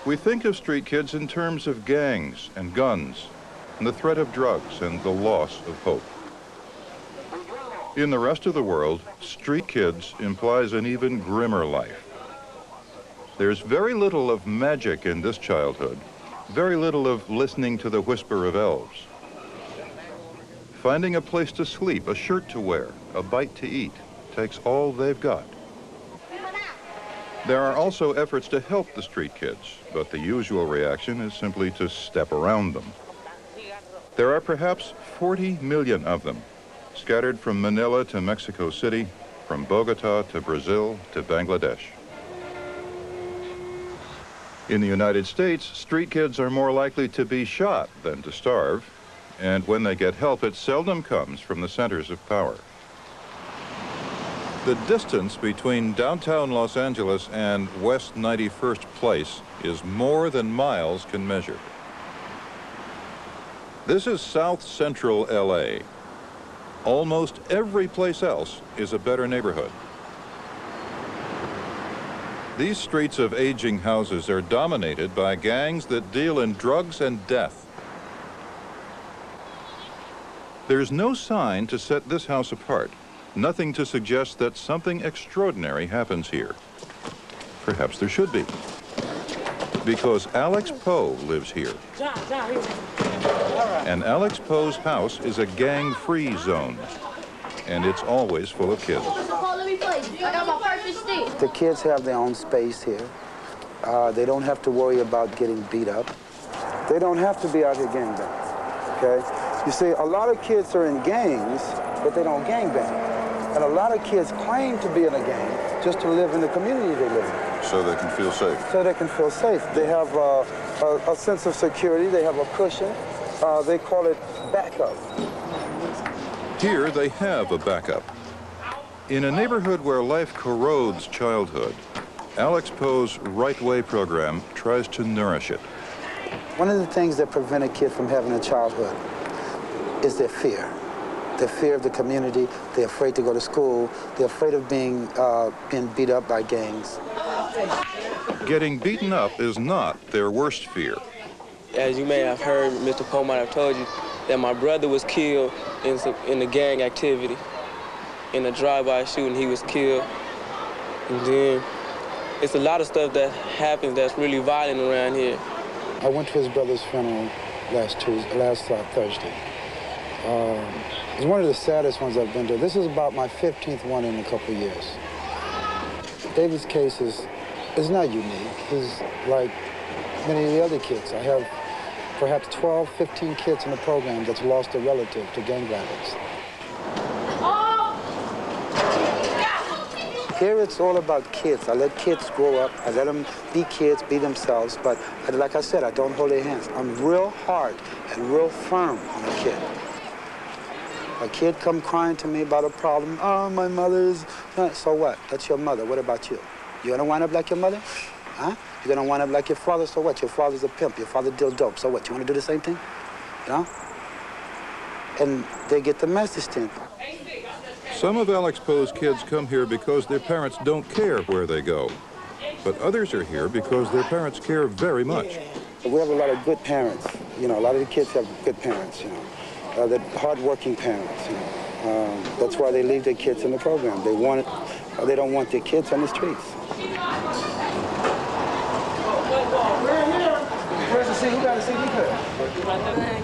We think of street kids in terms of gangs and guns, and the threat of drugs and the loss of hope. In the rest of the world, street kids implies an even grimmer life. There's very little of magic in this childhood, very little of listening to the whisper of elves. Finding a place to sleep, a shirt to wear, a bite to eat, takes all they've got. There are also efforts to help the street kids, but the usual reaction is simply to step around them. There are perhaps 40 million of them, scattered from Manila to Mexico City, from Bogota to Brazil to Bangladesh. In the United States, street kids are more likely to be shot than to starve, and when they get help, it seldom comes from the centers of power. The distance between downtown Los Angeles and West 91st Place is more than miles can measure. This is South Central LA. Almost every place else is a better neighborhood. These streets of aging houses are dominated by gangs that deal in drugs and death. There's no sign to set this house apart, nothing to suggest that something extraordinary happens here. Perhaps there should be, because Alex Poe lives here. And Alex Poe's house is a gang-free zone, and it's always full of kids. The kids have their own space here. They don't have to worry about getting beat up. They don't have to be out here gangbanging, okay? You see, a lot of kids are in gangs, but they don't gangbang. And a lot of kids claim to be in a gang just to live in the community they live in. So they can feel safe. So they can feel safe. They have a sense of security. They have a cushion. They call it backup. Here they have a backup. In a neighborhood where life corrodes childhood, Alex Poe's Right Way program tries to nourish it. One of the things that prevent a kid from having a childhood is their fear. Their fear of the community. They're afraid to go to school. They're afraid of being beat up by gangs. Getting beaten up is not their worst fear. As you may have heard, Mr. Poe might have told you that my brother was killed in a gang activity. In a drive-by shooting, he was killed. And then it's a lot of stuff that happens that's really violent around here. I went to his brother's funeral last Thursday. It's one of the saddest ones I've been to. This is about my 15th one in a couple of years. David's case is not unique. He's like many of the other kids. I have perhaps 12, 15 kids in the program that's lost a relative to gang violence. Here it's all about kids. I let kids grow up. I let them be kids, be themselves. But like I said, I don't hold their hands. I'm real hard and real firm on a kid. A kid come crying to me about a problem. Oh, my mother's... So what? That's your mother. What about you? You gonna wind up like your mother? Huh? You gonna wind up like your father? So what? Your father's a pimp. Your father deal dope. So what? You wanna do the same thing? You know? And they get the message then. Some of Alex Poe's kids come here because their parents don't care where they go. But others are here because their parents care very much. We have a lot of good parents. You know, a lot of the kids have good parents, you know. They're hard-working parents, you know. That's why they leave their kids in the program. They don't want their kids on the streets. Where's the seat? Who got a CD player?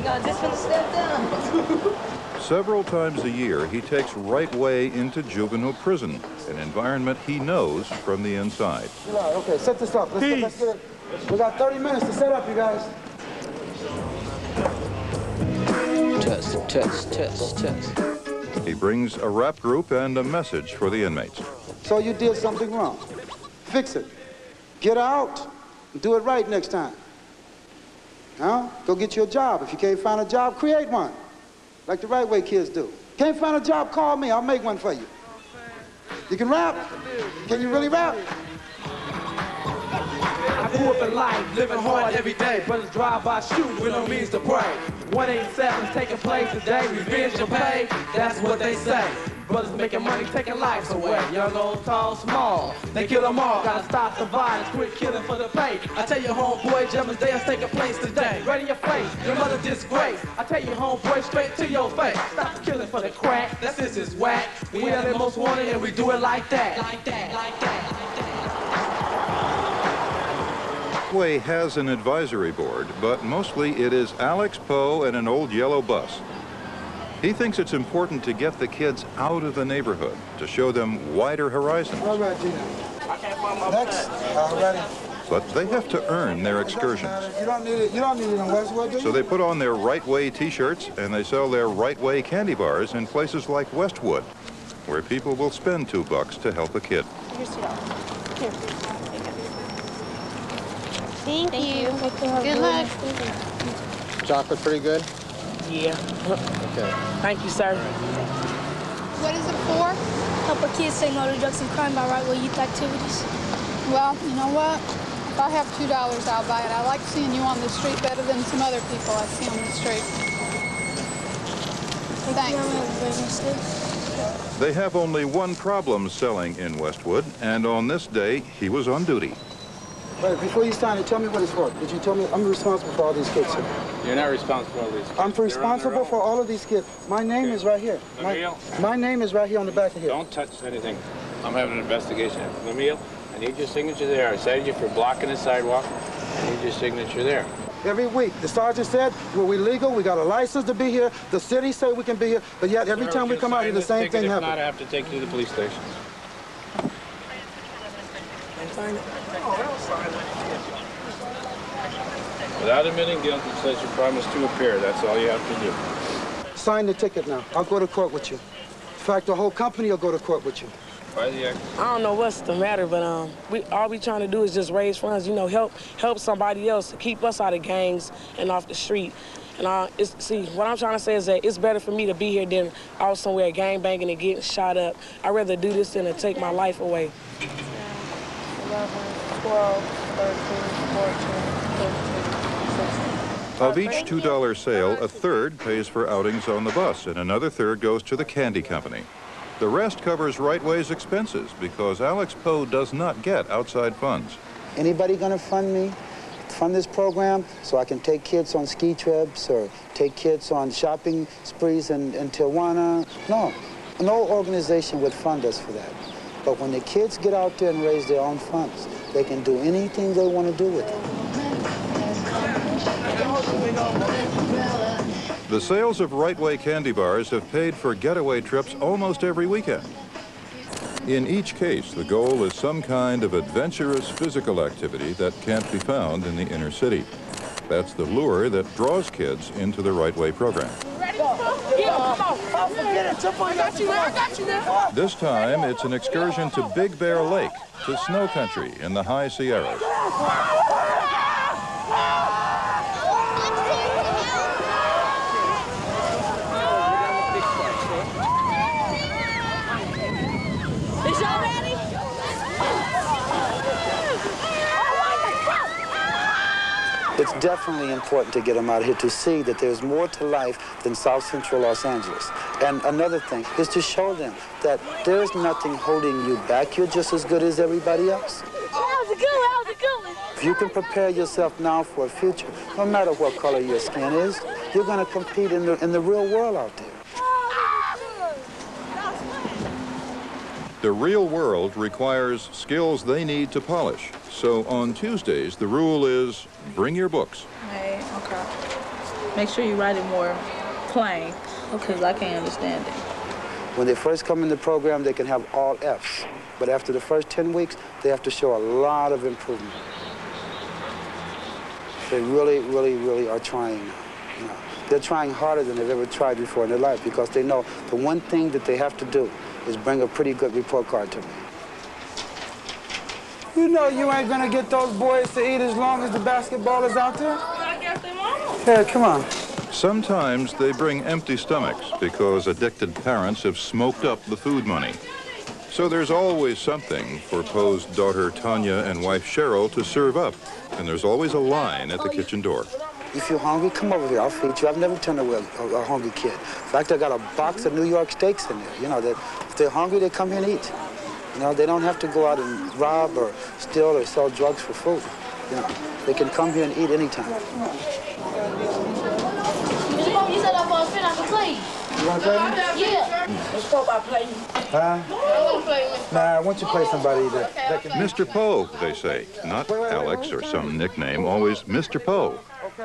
No, just gonna step down. Several times a year, he takes Right Way into juvenile prison, an environment he knows from the inside. Okay, set this up. Let's get it. We got 30 minutes to set up, you guys. Test. He brings a rap group and a message for the inmates. So you did something wrong. Fix it. Get out. Do it right next time. Now, go get you a job. If you can't find a job, create one. Like the Right Way kids do. Can't find a job, call me. I'll make one for you. You can rap? Can you really rap? I grew up in life, living hard every day. Brothers drive by shoot with no means to pray. 187's taking place today. Revenge and pay, that's what they say. brothers making money, taking lives away. Young, old, tall, small, they kill them all. Gotta stop the violence, quit killing for the pay. I tell you, homeboy, Gemma's Day is taking place today. Right in your face, your mother disgrace. I tell you, homeboy, straight to your face. Stop killing for the crack, that's this is whack. We are the most wanted and we do it like that. Like that, like that, like that. Rickway has an advisory board, but mostly it is Alex Poe and an old yellow bus. He thinks it's important to get the kids out of the neighborhood, to show them wider horizons. All right, Gina. Next. All righty. But they have to earn their excursions. You don't need it in Westwood, do you? So they put on their Right Way t-shirts and they sell their Right Way candy bars in places like Westwood, where people will spend $2 to help a kid. Here's $2. Here. Thank you. Good luck. Chocolate pretty good? Yeah. Okay. Thank you, sir. What is it for? Help our kids say no to drugs and crime by right way youth activities. Well, you know what? If I have $2, I'll buy it. I like seeing you on the street better than some other people I see on the street. Thanks. They have only one problem selling in Westwood, and on this day, he was on duty. Wait, before you sign it, tell me what it's for. Did you tell me I'm responsible for all these kids, sir? You're not responsible for all these kids. I'm responsible for all of these kids. My name is right here. My name is right here on the back of here. Don't touch anything. I'm having an investigation. Lemuel, I need your signature there. I cited you for blocking the sidewalk. I need your signature there. Every week, the sergeant said, well, we're legal, we got a license to be here, the city say we can be here, but yet every time we come out here, the same thing happens. If not, I have to take you to the police station. Without admitting guilt, it says you promise to appear. That's all you have to do. Sign the ticket now. I'll go to court with you. In fact, the whole company will go to court with you. Why the act? I don't know what's the matter, but all we trying to do is just raise funds, you know, help somebody else to keep us out of gangs and off the street. And see, what I'm trying to say is that it's better for me to be here than out somewhere gang banging and getting shot up. I'd rather do this than to take my life away. 11, 12, 13, 14, 15, 16. Of each $2 sale, a third pays for outings on the bus, and another third goes to the candy company. The rest covers Right Way's expenses because Alex Poe does not get outside funds. Anybody gonna fund this program so I can take kids on ski trips or take kids on shopping sprees in Tijuana? No, no organization would fund us for that. But when the kids get out there and raise their own funds, they can do anything they want to do with it. The sales of Right Way candy bars have paid for getaway trips almost every weekend. In each case, the goal is some kind of adventurous physical activity that can't be found in the inner city. That's the lure that draws kids into the Right Way program. This time, it's an excursion to Big Bear Lake, to snow country in the high Sierras. It's definitely important to get them out here to see that there's more to life than South Central Los Angeles. And another thing is to show them that there's nothing holding you back. You're just as good as everybody else. How's it going? How's it going? If you can prepare yourself now for a future, no matter what color your skin is, you're going to compete in the real world out there. The real world requires skills they need to polish. So on Tuesdays, the rule is bring your books. Hey, okay. Make sure you write it more plain, because I can't understand it. When they first come in the program, they can have all Fs. But after the first 10 weeks, they have to show a lot of improvement. They really, really, really are trying. You know, they're trying harder than they've ever tried before in their life because they know the one thing that they have to do is bring a pretty good report card to me. You know you ain't gonna get those boys to eat as long as the basketball is out there. I guess they won't. Hey, come on. Sometimes they bring empty stomachs because addicted parents have smoked up the food money. So there's always something for Poe's daughter Tanya and wife Cheryl to serve up, and there's always a line at the kitchen door. if you're hungry, come over here. I'll feed you. I've never turned away a hungry kid. In fact, I got a box of New York steaks in there. You know, that if they're hungry, they come here and eat. You know, they don't have to go out and rob or steal or sell drugs for food. You know, they can come here and eat anytime. You said I'm going to spin out the plate. You want to play me? Yeah. Let's go by playing. Huh? I want to play with. Nah, why don't you play somebody that can... Mr. Poe, they say, not Alex or some nickname, always Mr. Poe.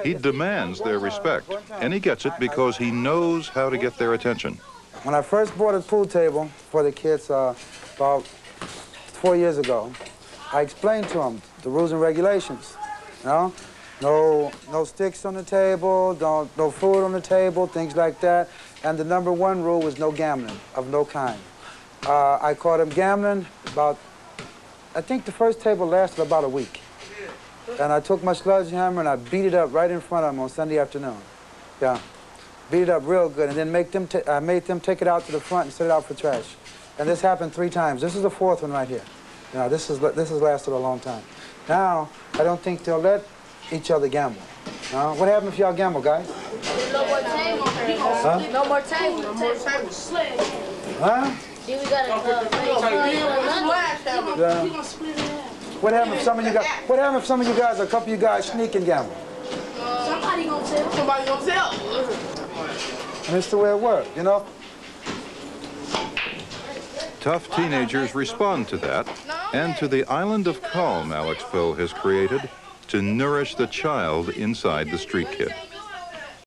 He demands their respect, and he gets it because he knows how to get their attention. When I first bought a pool table for the kids about 4 years ago, I explained to them the rules and regulations. You know, no sticks on the table, no food on the table, things like that. And the #1 rule was no gambling of no kind. I caught them gambling about, I think the first table lasted about a week. And I took my sledgehammer and I beat it up right in front of them on Sunday afternoon. Yeah, beat it up real good, and then I made them take it out to the front and set it out for trash. And this happened 3 times. This is the 4th one right here. You know, this has lasted a long time. Now, I don't think they'll let each other gamble. What happened if y'all gamble, guys? No more table. Huh? No more table. Huh? Then we got What happened if some of you guys? What happened if some of you guys, a couple of you guys, sneak and gamble? somebody gonna tell. Somebody gonna tell. And it's the way it works, you know. Tough teenagers respond to that and to the island of calm Alex Poe has created to nourish the child inside the street kid.